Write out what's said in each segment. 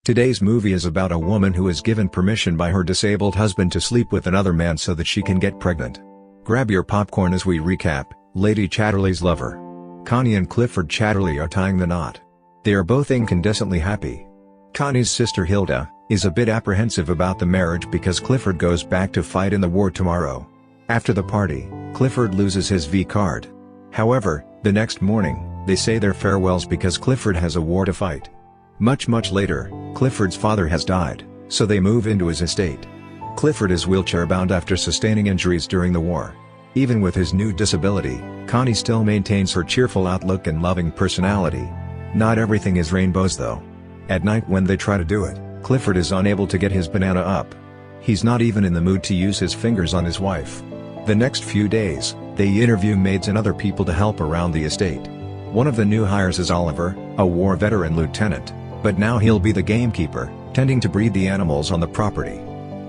Today's movie is about a woman who is given permission by her disabled husband to sleep with another man so that she can get pregnant. Grab your popcorn as we recap. Lady Chatterley's lover. Connie and Clifford Chatterley are tying the knot. They are both incandescently happy. Connie's sister Hilda is a bit apprehensive about the marriage because Clifford goes back to fight in the war tomorrow. After the party, Clifford loses his V card. However, the next morning, they say their farewells because Clifford has a war to fight. Much later, Clifford's father has died, so they move into his estate. Clifford is wheelchair-bound after sustaining injuries during the war. Even with his new disability, Connie still maintains her cheerful outlook and loving personality. Not everything is rainbows though. At night when they try to do it, Clifford is unable to get his banana up. He's not even in the mood to use his fingers on his wife. The next few days, they interview maids and other people to help around the estate. One of the new hires is Oliver, a war veteran lieutenant, but now he'll be the gamekeeper, tending to breed the animals on the property.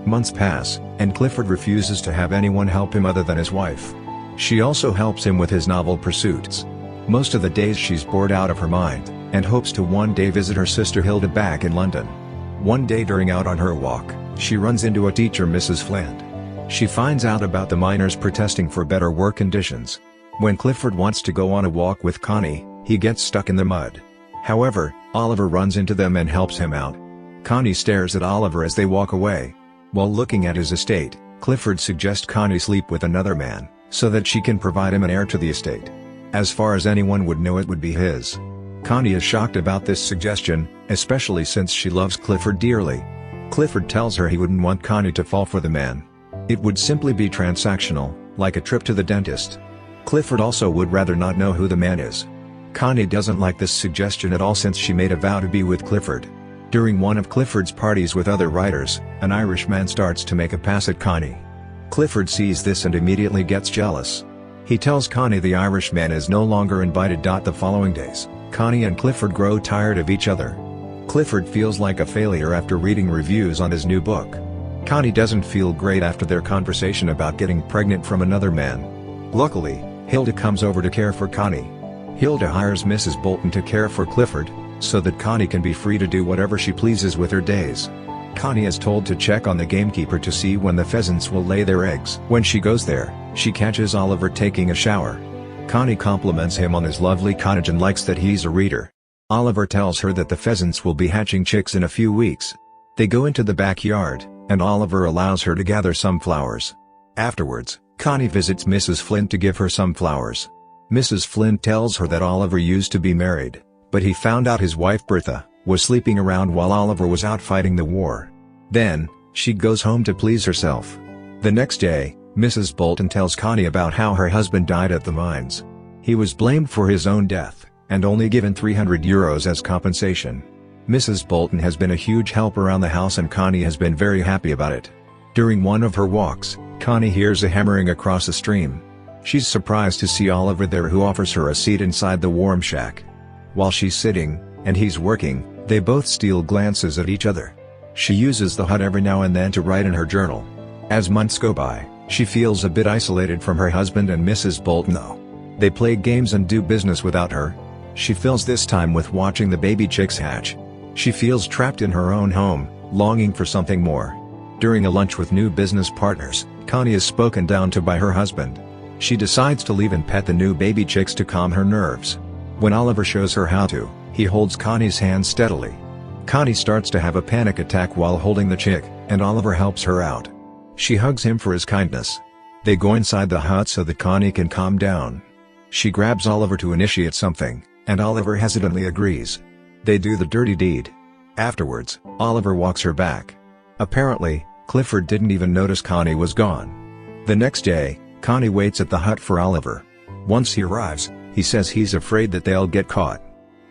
Months pass, and Clifford refuses to have anyone help him other than his wife. She also helps him with his novel pursuits. Most of the days she's bored out of her mind, and hopes to one day visit her sister Hilda back in London. One day during out on her walk, she runs into a teacher, Mrs. Flint. She finds out about the miners protesting for better work conditions. When Clifford wants to go on a walk with Connie, he gets stuck in the mud. However, Oliver runs into them and helps him out. Connie stares at Oliver as they walk away. While looking at his estate, Clifford suggests Connie sleep with another man, so that she can provide him an heir to the estate. As far as anyone would know, it would be his. Connie is shocked about this suggestion, especially since she loves Clifford dearly. Clifford tells her he wouldn't want Connie to fall for the man. It would simply be transactional, like a trip to the dentist. Clifford also would rather not know who the man is. Connie doesn't like this suggestion at all since she made a vow to be with Clifford. During one of Clifford's parties with other writers, an Irishman starts to make a pass at Connie. Clifford sees this and immediately gets jealous. He tells Connie the Irishman is no longer invited. The following days, Connie and Clifford grow tired of each other. Clifford feels like a failure after reading reviews on his new book. Connie doesn't feel great after their conversation about getting pregnant from another man. Luckily, Hilda comes over to care for Connie. Hilda hires Mrs. Bolton to care for Clifford, so that Connie can be free to do whatever she pleases with her days. Connie is told to check on the gamekeeper to see when the pheasants will lay their eggs. When she goes there, she catches Oliver taking a shower. Connie compliments him on his lovely cottage and likes that he's a reader. Oliver tells her that the pheasants will be hatching chicks in a few weeks. They go into the backyard, and Oliver allows her to gather some flowers. Afterwards, Connie visits Mrs. Flint to give her some flowers. Mrs. Flint tells her that Oliver used to be married, but he found out his wife Bertha was sleeping around while Oliver was out fighting the war. Then, she goes home to please herself. The next day, Mrs. Bolton tells Connie about how her husband died at the mines. He was blamed for his own death, and only given €300 as compensation. Mrs. Bolton has been a huge help around the house and Connie has been very happy about it. During one of her walks, Connie hears a hammering across a stream. She's surprised to see Oliver there, who offers her a seat inside the warm shack. While she's sitting, and he's working, they both steal glances at each other. She uses the hut every now and then to write in her journal. As months go by, she feels a bit isolated from her husband and Mrs. Bolton though. They play games and do business without her. She fills this time with watching the baby chicks hatch. She feels trapped in her own home, longing for something more. During a lunch with new business partners, Connie is spoken down to by her husband. She decides to leave and pet the new baby chicks to calm her nerves. When Oliver shows her how to, he holds Connie's hand steadily. Connie starts to have a panic attack while holding the chick, and Oliver helps her out. She hugs him for his kindness. They go inside the hut so that Connie can calm down. She grabs Oliver to initiate something, and Oliver hesitantly agrees. They do the dirty deed. Afterwards, Oliver walks her back. Apparently, Clifford didn't even notice Connie was gone. The next day, Connie waits at the hut for Oliver. Once he arrives, he says he's afraid that they'll get caught.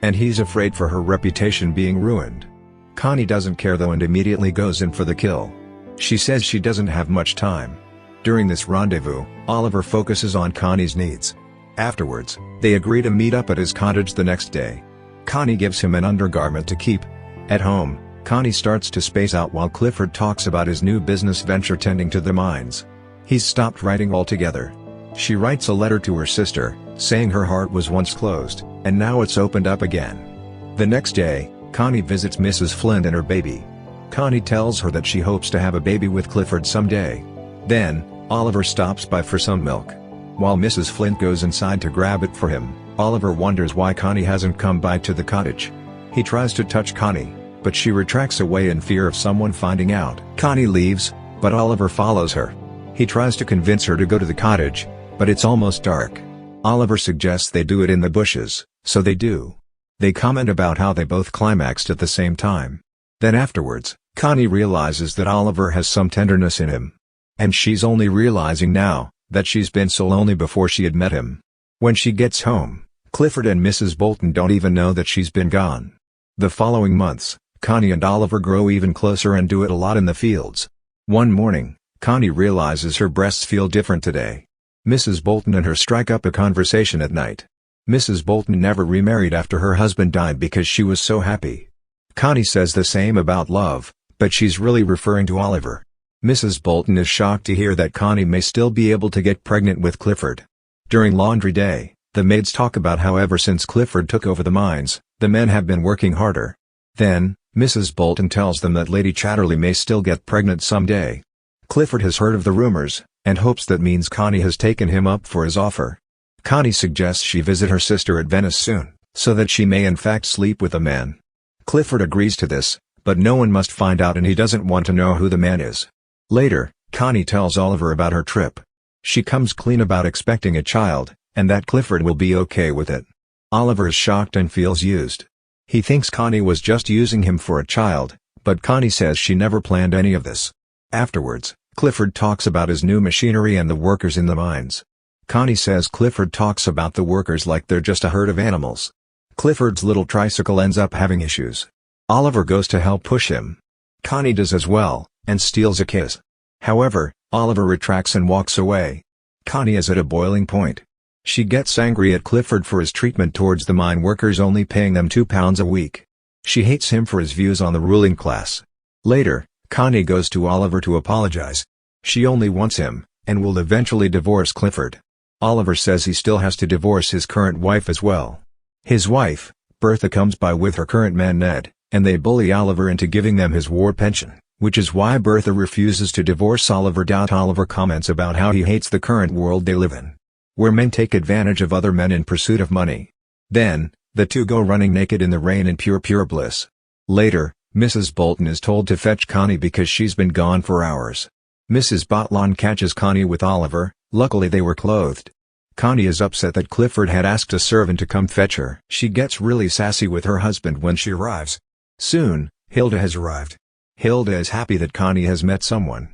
And he's afraid for her reputation being ruined. Connie doesn't care though and immediately goes in for the kill. She says she doesn't have much time. During this rendezvous, Oliver focuses on Connie's needs. Afterwards, they agree to meet up at his cottage the next day. Connie gives him an undergarment to keep. At home, Connie starts to space out while Clifford talks about his new business venture tending to the mines. He's stopped writing altogether. She writes a letter to her sister, saying her heart was once closed, and now it's opened up again. The next day, Connie visits Mrs. Flint and her baby. Connie tells her that she hopes to have a baby with Clifford someday. Then, Oliver stops by for some milk. While Mrs. Flint goes inside to grab it for him, Oliver wonders why Connie hasn't come by to the cottage. He tries to touch Connie, but she retracts away in fear of someone finding out. Connie leaves, but Oliver follows her. He tries to convince her to go to the cottage, but it's almost dark. Oliver suggests they do it in the bushes, so they do. They comment about how they both climaxed at the same time. Then afterwards, Connie realizes that Oliver has some tenderness in him. And she's only realizing now that she's been so lonely before she had met him. When she gets home, Clifford and Mrs. Bolton don't even know that she's been gone. The following months, Connie and Oliver grow even closer and do it a lot in the fields. One morning, Connie realizes her breasts feel different today. Mrs. Bolton and her strike up a conversation at night. Mrs. Bolton never remarried after her husband died because she was so happy. Connie says the same about love, but she's really referring to Oliver. Mrs. Bolton is shocked to hear that Connie may still be able to get pregnant with Clifford. During laundry day, the maids talk about how ever since Clifford took over the mines, the men have been working harder. Then, Mrs. Bolton tells them that Lady Chatterley may still get pregnant someday. Clifford has heard of the rumors, and hopes that means Connie has taken him up for his offer. Connie suggests she visit her sister at Venice soon, so that she may in fact sleep with a man. Clifford agrees to this, but no one must find out and he doesn't want to know who the man is. Later, Connie tells Oliver about her trip. She comes clean about expecting a child, and that Clifford will be okay with it. Oliver is shocked and feels used. He thinks Connie was just using him for a child, but Connie says she never planned any of this. Afterwards, Clifford talks about his new machinery and the workers in the mines. Connie says Clifford talks about the workers like they're just a herd of animals. Clifford's little tricycle ends up having issues. Oliver goes to help push him. Connie does as well, and steals a kiss. However, Oliver retracts and walks away. Connie is at a boiling point. She gets angry at Clifford for his treatment towards the mine workers, only paying them £2 a week. She hates him for his views on the ruling class. Later, Connie goes to Oliver to apologize. She only wants him, and will eventually divorce Clifford. Oliver says he still has to divorce his current wife as well. His wife, Bertha, comes by with her current man Ned, and they bully Oliver into giving them his war pension, which is why Bertha refuses to divorce Oliver. Oliver comments about how he hates the current world they live in, where men take advantage of other men in pursuit of money. Then, the two go running naked in the rain in pure bliss. Later, Mrs. Bolton is told to fetch Connie because she's been gone for hours. Mrs. Bolton catches Connie with Oliver. Luckily they were clothed. Connie is upset that Clifford had asked a servant to come fetch her. She gets really sassy with her husband when she arrives. Soon, Hilda has arrived. Hilda is happy that Connie has met someone.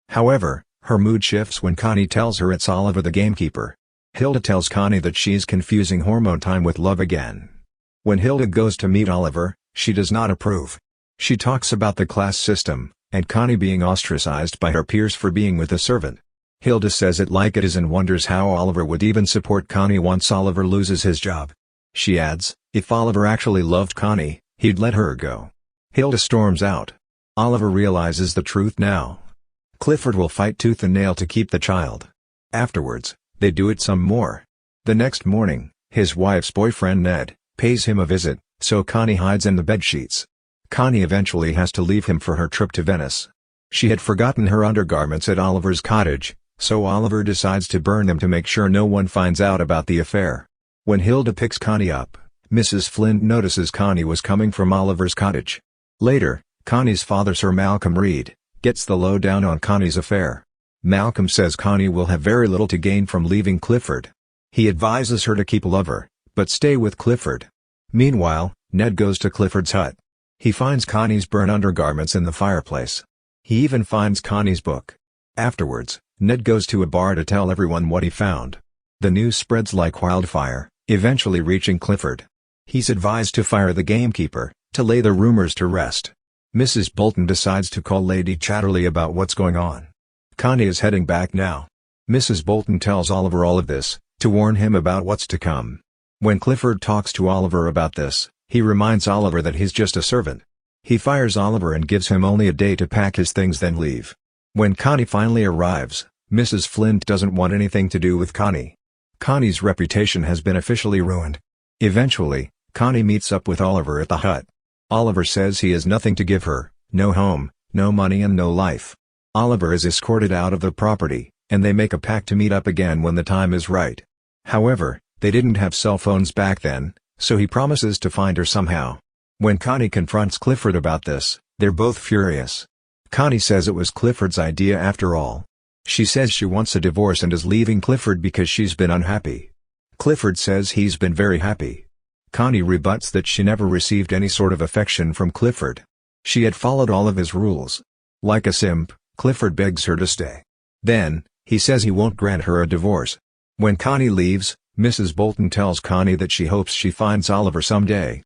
However, her mood shifts when Connie tells her it's Oliver the gamekeeper. Hilda tells Connie that she's confusing hormone time with love again. When Hilda goes to meet Oliver, she does not approve. She talks about the class system, and Connie being ostracized by her peers for being with a servant. Hilda says it like it is and wonders how Oliver would even support Connie once Oliver loses his job. She adds, if Oliver actually loved Connie, he'd let her go. Hilda storms out. Oliver realizes the truth now. Clifford will fight tooth and nail to keep the child. Afterwards, they do it some more. The next morning, his wife's boyfriend Ned pays him a visit, so Connie hides in the bedsheets. Connie eventually has to leave him for her trip to Venice. She had forgotten her undergarments at Oliver's cottage, so Oliver decides to burn them to make sure no one finds out about the affair. When Hilda picks Connie up, Mrs. Flint notices Connie was coming from Oliver's cottage. Later, Connie's father, Sir Malcolm Reed, gets the lowdown on Connie's affair. Malcolm says Connie will have very little to gain from leaving Clifford. He advises her to keep a lover, but stay with Clifford. Meanwhile, Ned goes to Clifford's hut. He finds Connie's burnt undergarments in the fireplace. He even finds Connie's book. Afterwards, Ned goes to a bar to tell everyone what he found. The news spreads like wildfire, eventually reaching Clifford. He's advised to fire the gamekeeper, to lay the rumors to rest. Mrs. Bolton decides to call Lady Chatterley about what's going on. Connie is heading back now. Mrs. Bolton tells Oliver all of this, to warn him about what's to come. When Clifford talks to Oliver about this, he reminds Oliver that he's just a servant. He fires Oliver and gives him only a day to pack his things then leave. When Connie finally arrives, Mrs. Flint doesn't want anything to do with Connie. Connie's reputation has been officially ruined. Eventually, Connie meets up with Oliver at the hut. Oliver says he has nothing to give her, no home, no money and no life. Oliver is escorted out of the property, and they make a pact to meet up again when the time is right. However, they didn't have cell phones back then, so he promises to find her somehow. When Connie confronts Clifford about this, they're both furious. Connie says it was Clifford's idea after all. She says she wants a divorce and is leaving Clifford because she's been unhappy. Clifford says he's been very happy. Connie rebuts that she never received any sort of affection from Clifford. She had followed all of his rules. Like a simp, Clifford begs her to stay. Then, he says he won't grant her a divorce. When Connie leaves, Mrs. Bolton tells Connie that she hopes she finds Oliver someday.